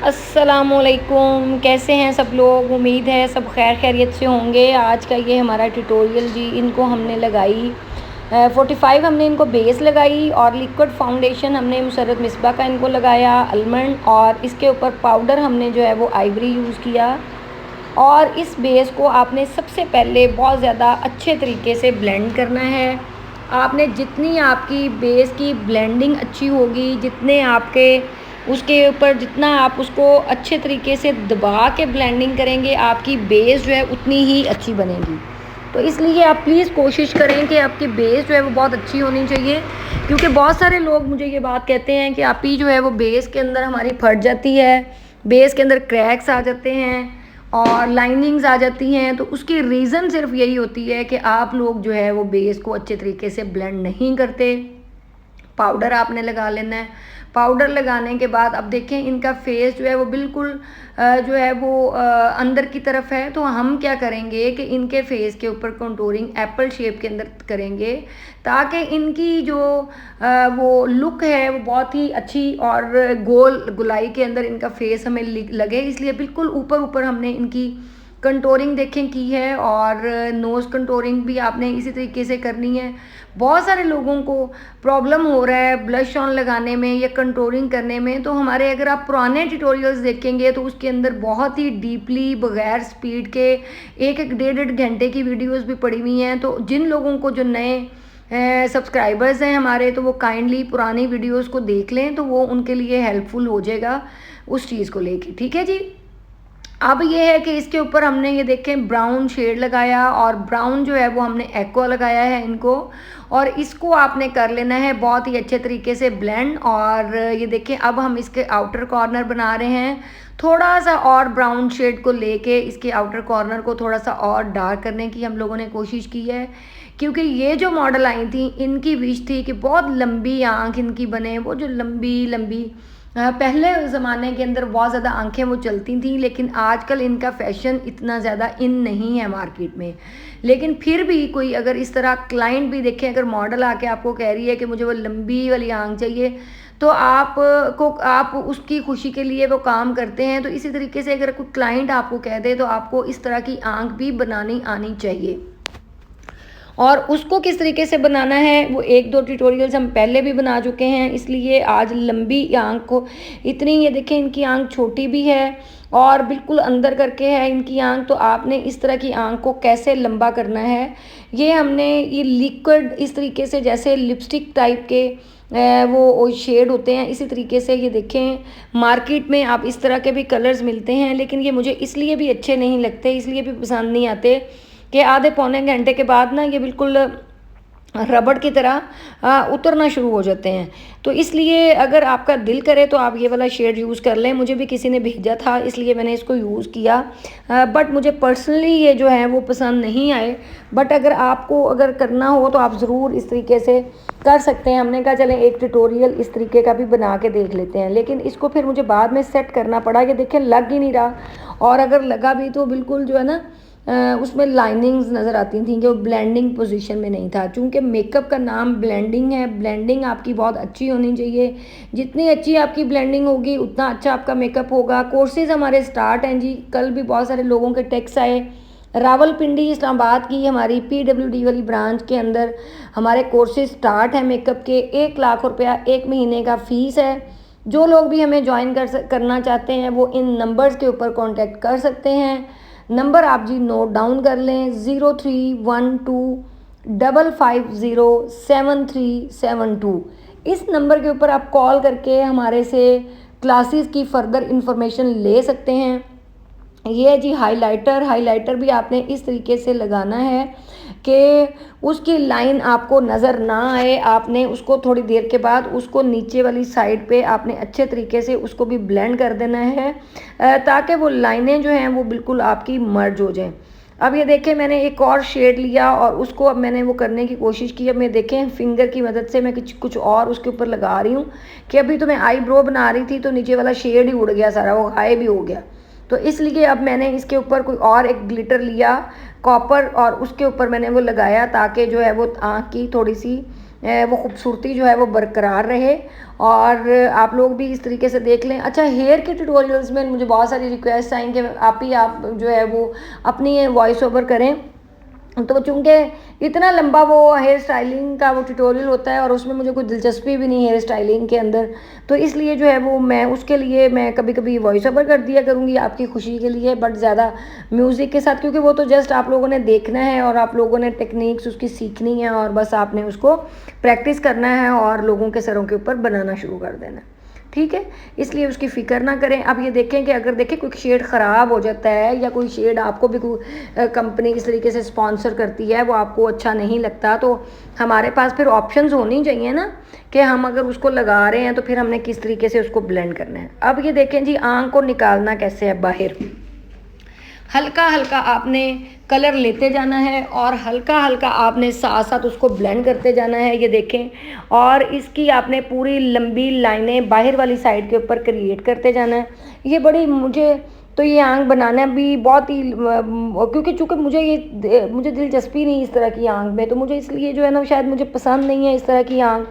अस्सलामुअलैकुम, कैसे हैं सब लोग। उम्मीद है सब खैर खैरियत से होंगे। आज का ये हमारा ट्यूटोरियल जी, इनको हमने लगाई 45 हमने इनको बेस लगाई और लिक्विड फाउंडेशन हमने मुसर्रत मिसबा का इनको लगाया आलमंड, और इसके ऊपर पाउडर हमने जो है वो आइवरी यूज़ किया। और इस बेस को आपने सबसे पहले बहुत ज़्यादा अच्छे तरीके से ब्लेंड करना है। आपने जितनी आपकी बेस की ब्लेंडिंग अच्छी होगी, जितने आपके उसके ऊपर जितना आप उसको अच्छे तरीके से दबा के ब्लेंडिंग करेंगे, आपकी बेस जो है उतनी ही अच्छी बनेगी। तो इसलिए आप प्लीज़ कोशिश करें कि आपकी बेस जो है वो बहुत अच्छी होनी चाहिए, क्योंकि बहुत सारे लोग मुझे ये बात कहते हैं कि आपकी जो है वो बेस के अंदर हमारी फट जाती है, बेस के अंदर क्रैक्स आ जाते हैं और लाइनिंग्स आ जाती हैं। तो उसकी रीज़न सिर्फ यही होती है कि आप लोग जो है वो बेस को अच्छे तरीके से ब्लेंड नहीं करते। पाउडर आपने लगा लेना है। पाउडर लगाने के बाद अब देखें इनका फेस जो है वो बिल्कुल जो है वो अंदर की तरफ है। तो हम क्या करेंगे कि इनके फेस के ऊपर कंटूरिंग एप्पल शेप के अंदर करेंगे, ताकि इनकी जो वो लुक है वो बहुत ही अच्छी और गोल गुलाई के अंदर इनका फेस हमें लगे। इसलिए बिल्कुल ऊपर ऊपर हमने इनकी कंटोरिंग देखें की है, और नोज़ कंटोरिंग भी आपने इसी तरीके से करनी है। बहुत सारे लोगों को प्रॉब्लम हो रहा है ब्लश ऑन लगाने में या कंटोरिंग करने में। तो हमारे अगर आप पुराने ट्यूटोरियल्स देखेंगे तो उसके अंदर बहुत ही डीपली बगैर स्पीड के एक एक डेढ़ घंटे की वीडियोस भी पड़ी हुई हैं। तो जिन लोगों को जो नए सब्सक्राइबर्स हैं हमारे, तो वो काइंडली पुरानी वीडियोस को देख लें, तो वो उनके लिए हेल्पफुल हो जाएगा उस चीज़ को लेके। ठीक है जी। अब ये है कि इसके ऊपर हमने ये देखें ब्राउन शेड लगाया, और ब्राउन जो है वो हमने एक्वा लगाया है इनको, और इसको आपने कर लेना है बहुत ही अच्छे तरीके से ब्लेंड। और ये देखें अब हम इसके आउटर कॉर्नर बना रहे हैं। थोड़ा सा और ब्राउन शेड को लेके इसके आउटर कॉर्नर को थोड़ा सा और डार्क करने की हम लोगों ने कोशिश की है, क्योंकि ये जो मॉडल आई थी इनकी विश थी कि बहुत लंबी आँख इनकी बने। वो जो लंबी लंबी पहले ज़माने के अंदर बहुत ज़्यादा आंखें वो चलती थी, लेकिन आजकल इनका फैशन इतना ज़्यादा इन नहीं है मार्केट में। लेकिन फिर भी कोई अगर इस तरह क्लाइंट भी देखें, अगर मॉडल आके आपको कह रही है कि मुझे वो लंबी वाली आंख चाहिए, तो आप उसकी खुशी के लिए वो काम करते हैं। तो इसी तरीके से अगर कोई क्लाइंट आपको कह दे तो आपको इस तरह की आंख भी बनानी आनी चाहिए। और उसको किस तरीके से बनाना है वो एक दो ट्यूटोरियल्स हम पहले भी बना चुके हैं, इसलिए आज लंबी आँख को इतनी, ये देखें इनकी आँख छोटी भी है और बिल्कुल अंदर करके है इनकी आँख। तो आपने इस तरह की आँख को कैसे लंबा करना है, ये हमने ये लिक्विड इस तरीके से, जैसे लिपस्टिक टाइप के वो शेड होते हैं, इसी तरीके से ये देखें मार्केट में आप इस तरह के भी कलर्स मिलते हैं। लेकिन ये मुझे इसलिए भी अच्छे नहीं लगते, इसलिए भी पसंद नहीं आते कि आधे पौने घंटे के बाद ना ये बिल्कुल रबड़ की तरह उतरना शुरू हो जाते हैं। तो इसलिए अगर आपका दिल करे तो आप ये वाला शेड यूज़ कर लें। मुझे भी किसी ने भेजा था इसलिए मैंने इसको यूज़ किया, बट मुझे पर्सनली ये जो है वो पसंद नहीं आए। बट अगर आपको अगर करना हो तो आप ज़रूर इस तरीके से कर सकते हैं। हमने कहा चलें एक ट्यूटोरियल इस तरीके का भी बना के देख लेते हैं, लेकिन इसको फिर मुझे बाद में सेट करना पड़ा। कि देखें लग ही नहीं रहा, और अगर लगा भी तो बिल्कुल जो है ना उसमें लाइनिंग्स नज़र आती थी कि वो ब्लेंडिंग पोजीशन में नहीं था। चूँकि मेकअप का नाम ब्लेंडिंग है, ब्लेंडिंग आपकी बहुत अच्छी होनी चाहिए। जितनी अच्छी आपकी ब्लेंडिंग होगी उतना अच्छा आपका मेकअप होगा। कोर्सेज़ हमारे स्टार्ट हैं जी, कल भी बहुत सारे लोगों के टेक्स्ट आए। रावलपिंडी इस्लामाबाद की हमारी PWD वाली ब्रांच के अंदर हमारे कोर्सेज स्टार्ट हैं मेकअप के। 1 लाख रुपया 1 महीने का फ़ीस है। जो लोग भी हमें ज्वाइन करना चाहते हैं वो इन नंबर्स के ऊपर कॉन्टेक्ट कर सकते हैं। नंबर आप जी नोट डाउन कर लें, 0312550737 इस नंबर के ऊपर आप कॉल करके हमारे से क्लासेस की फ़र्दर इंफॉर्मेशन ले सकते हैं। ये जी हाइलाइटर भी आपने इस तरीके से लगाना है कि उसकी लाइन आपको नज़र ना आए। आपने उसको थोड़ी देर के बाद उसको नीचे वाली साइड पे आपने अच्छे तरीके से उसको भी ब्लेंड कर देना है, ताकि वो लाइनें जो हैं वो बिल्कुल आपकी मर्ज हो जाएं। अब ये देखें मैंने एक और शेड लिया और उसको अब मैंने वो करने की कोशिश की। अब मैं देखें फिंगर की मदद से मैं कुछ और उसके ऊपर लगा रही हूँ कि अभी तो मैं आईब्रो बना रही थी तो नीचे वाला शेड ही उड़ गया सारा, वो गायब ही हो गया। तो इसलिए अब मैंने इसके ऊपर कोई और एक ग्लिटर लिया कॉपर, और उसके ऊपर मैंने वो लगाया ताकि जो है वो आँख की थोड़ी सी वो खूबसूरती जो है वो बरकरार रहे, और आप लोग भी इस तरीके से देख लें। अच्छा, हेयर के ट्यूटोरियल्स में मुझे बहुत सारी रिक्वेस्ट आई कि आप जो है वो अपनी वॉइस ओवर करें, तो चूँकि इतना लंबा वो हेयर स्टाइलिंग का वो ट्यूटोरियल होता है और उसमें मुझे कोई दिलचस्पी भी नहीं है हेयर स्टाइलिंग के अंदर, तो इसलिए जो है वो मैं उसके लिए मैं कभी कभी वॉइस ओवर कर दिया करूँगी आपकी खुशी के लिए, बट ज़्यादा म्यूज़िक के साथ, क्योंकि वो तो जस्ट आप लोगों ने देखना है और आप लोगों ने टेक्निक्स उसकी सीखनी है और बस आपने उसको प्रैक्टिस करना है और लोगों के सरों के ऊपर बनाना शुरू कर देना है। ठीक है, इसलिए उसकी फ़िक्र ना करें। अब ये देखें कि अगर देखें कोई शेड ख़राब हो जाता है या कोई शेड आपको भी कोई कंपनी इस तरीके से स्पॉन्सर करती है, वो आपको अच्छा नहीं लगता, तो हमारे पास फिर ऑप्शंस होनी चाहिए ना कि हम अगर उसको लगा रहे हैं तो फिर हमने किस तरीके से उसको ब्लेंड करना है। अब ये देखें जी, आँख को निकालना कैसे है बाहर। हल्का हल्का आपने कलर लेते जाना है और हल्का हल्का आपने साथ साथ उसको ब्लेंड करते जाना है, ये देखें। और इसकी आपने पूरी लंबी लाइनें बाहर वाली साइड के ऊपर क्रिएट करते जाना है। ये बड़ी मुझे तो ये आँख बनाना भी बहुत ही क्योंकि चूँकि मुझे दिलचस्पी नहीं इस तरह की आँख में, तो मुझे इसलिए जो है ना शायद मुझे पसंद नहीं है इस तरह की आँख,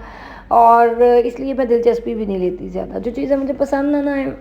और इसलिए मैं दिलचस्पी भी नहीं लेती ज़्यादा। जो चीज़ें मुझे पसंद ना है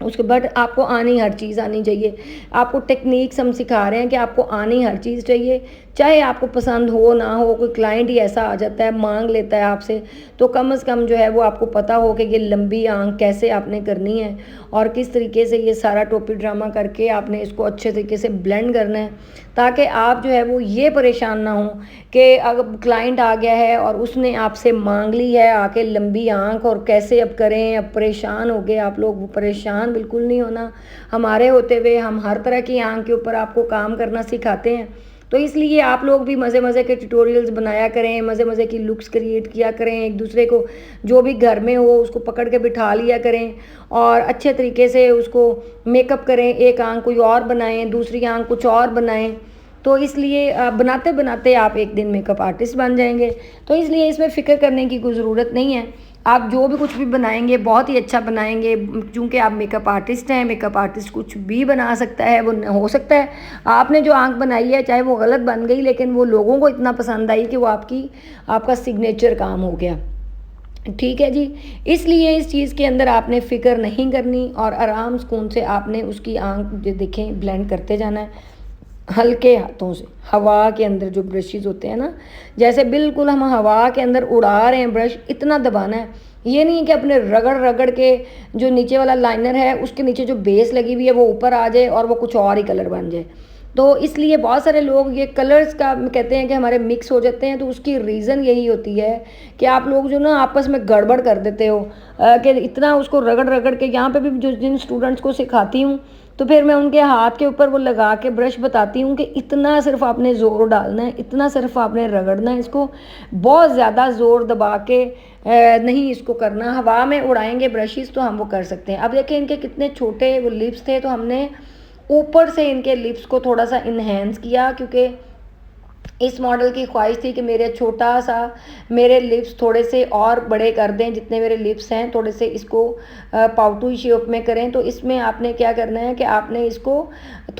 उसके बट आपको आनी हर चीज़ आनी चाहिए। आपको टेक्निक्स हम सिखा रहे हैं कि आपको आनी हर चीज़ चाहिए, चाहे आपको पसंद हो ना हो। कोई क्लाइंट ही ऐसा आ जाता है मांग लेता है आपसे, तो कम से कम जो है वो आपको पता हो कि ये लंबी आंख कैसे आपने करनी है और किस तरीके से ये सारा टोपी ड्रामा करके आपने इसको अच्छे तरीके से ब्लेंड करना है, ताकि आप जो है वो ये परेशान ना हो कि अगर क्लाइंट आ गया है और उसने आपसे मांग ली है आके लंबी आंख और कैसे अब करें, अब परेशान हो गए आप लोग। वो परेशान बिल्कुल नहीं होना, हमारे होते हुए हम हर तरह की आंख के ऊपर आपको काम करना सिखाते हैं। तो इसलिए आप लोग भी मज़े मज़े के ट्यूटोरियल्स बनाया करें, मज़े मज़े की लुक्स क्रिएट किया करें, एक दूसरे को जो भी घर में हो उसको पकड़ के बिठा लिया करें और अच्छे तरीके से उसको मेकअप करें। एक आंख कोई और बनाएं, दूसरी आंख कुछ और बनाएं, तो इसलिए बनाते बनाते आप एक दिन मेकअप आर्टिस्ट बन जाएंगे। तो इसलिए इसमें फ़िक्र करने की कोई ज़रूरत नहीं है। आप जो भी कुछ भी बनाएंगे बहुत ही अच्छा बनाएंगे, क्योंकि आप मेकअप आर्टिस्ट हैं। मेकअप आर्टिस्ट कुछ भी बना सकता है। वो हो सकता है आपने जो आंख बनाई है चाहे वो गलत बन गई, लेकिन वो लोगों को इतना पसंद आई कि वो आपका सिग्नेचर काम हो गया। ठीक है जी, इसलिए इस चीज़ के अंदर आपने फ़िक्र नहीं करनी और आराम सुकून से आपने उसकी आंख जो देखें ब्लेंड करते जाना है हल्के हाथों से। हवा के अंदर जो ब्रशेज़ होते हैं ना, जैसे बिल्कुल हम हवा के अंदर उड़ा रहे हैं ब्रश, इतना दबाना है। ये नहीं है कि अपने रगड़ रगड़ के जो नीचे वाला लाइनर है उसके नीचे जो बेस लगी हुई है वो ऊपर आ जाए और वो कुछ और ही कलर बन जाए। तो इसलिए बहुत सारे लोग ये कलर्स का कहते हैं कि हमारे मिक्स हो जाते हैं, तो उसकी रीज़न यही होती है कि आप लोग जो ना आपस में गड़बड़ कर देते हो कि इतना उसको रगड़ रगड़ के। यहाँ पे भी जो जिन स्टूडेंट्स को सिखाती हूँ तो फिर मैं उनके हाथ के ऊपर वो लगा के ब्रश बताती हूँ कि इतना सिर्फ आपने ज़ोर डालना है, इतना सिर्फ आपने रगड़ना है, इसको बहुत ज़्यादा ज़ोर दबा के नहीं इसको करना। हवा में उड़ाएंगे ब्रशेस तो हम वो कर सकते हैं। अब देखिए इनके कितने छोटे वो लिप्स थे, तो हमने ऊपर से इनके लिप्स को थोड़ा सा इन्हेंस किया, क्योंकि इस मॉडल की ख्वाहिश थी कि मेरे लिप्स थोड़े से और बड़े कर दें, जितने मेरे लिप्स हैं थोड़े से इसको पाउटू शेप में करें। तो इसमें आपने क्या करना है कि आपने इसको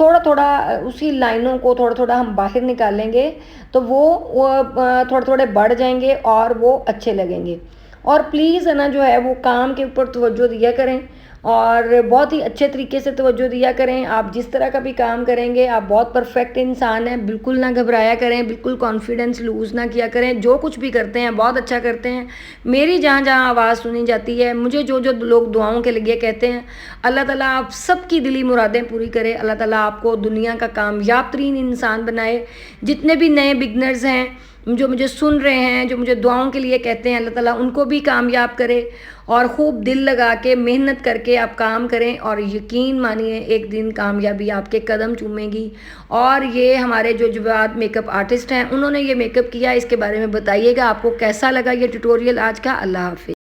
थोड़ा थोड़ा उसी लाइनों को थोड़ा थोड़ा हम बाहर निकालेंगे, तो वो थोड़े थोड़े बढ़ जाएंगे और वो अच्छे लगेंगे। और प्लीज़ है ना जो है वो काम के ऊपर तवज्जो दिया करें और बहुत ही अच्छे तरीके से तवज्जो दिया करें। आप जिस तरह का भी काम करेंगे आप बहुत परफेक्ट इंसान हैं, बिल्कुल ना घबराया करें, बिल्कुल कॉन्फिडेंस लूज़ ना किया करें। जो कुछ भी करते हैं बहुत अच्छा करते हैं। मेरी जहाँ जहाँ आवाज़ सुनी जाती है, मुझे जो जो लोग दुआओं के लिए कहते हैं, अल्लाह ताला आप सबकी दिली मुरादें पूरी करे। अल्लाह ताला आपको दुनिया का कामयाब तरीन इंसान बनाए। जितने भी नए बिगनर्स हैं जो मुझे सुन रहे हैं, जो मुझे दुआओं के लिए कहते हैं, अल्लाह ताला उनको भी कामयाब करे और खूब दिल लगा के मेहनत करके आप काम करें और यकीन मानिए एक दिन कामयाबी आपके कदम चूमेगी। और ये हमारे जो जवाद मेकअप आर्टिस्ट हैं उन्होंने ये मेकअप किया, इसके बारे में बताइएगा आपको कैसा लगा ये ट्यूटोरियल आज का। अल्लाह हाफिज़।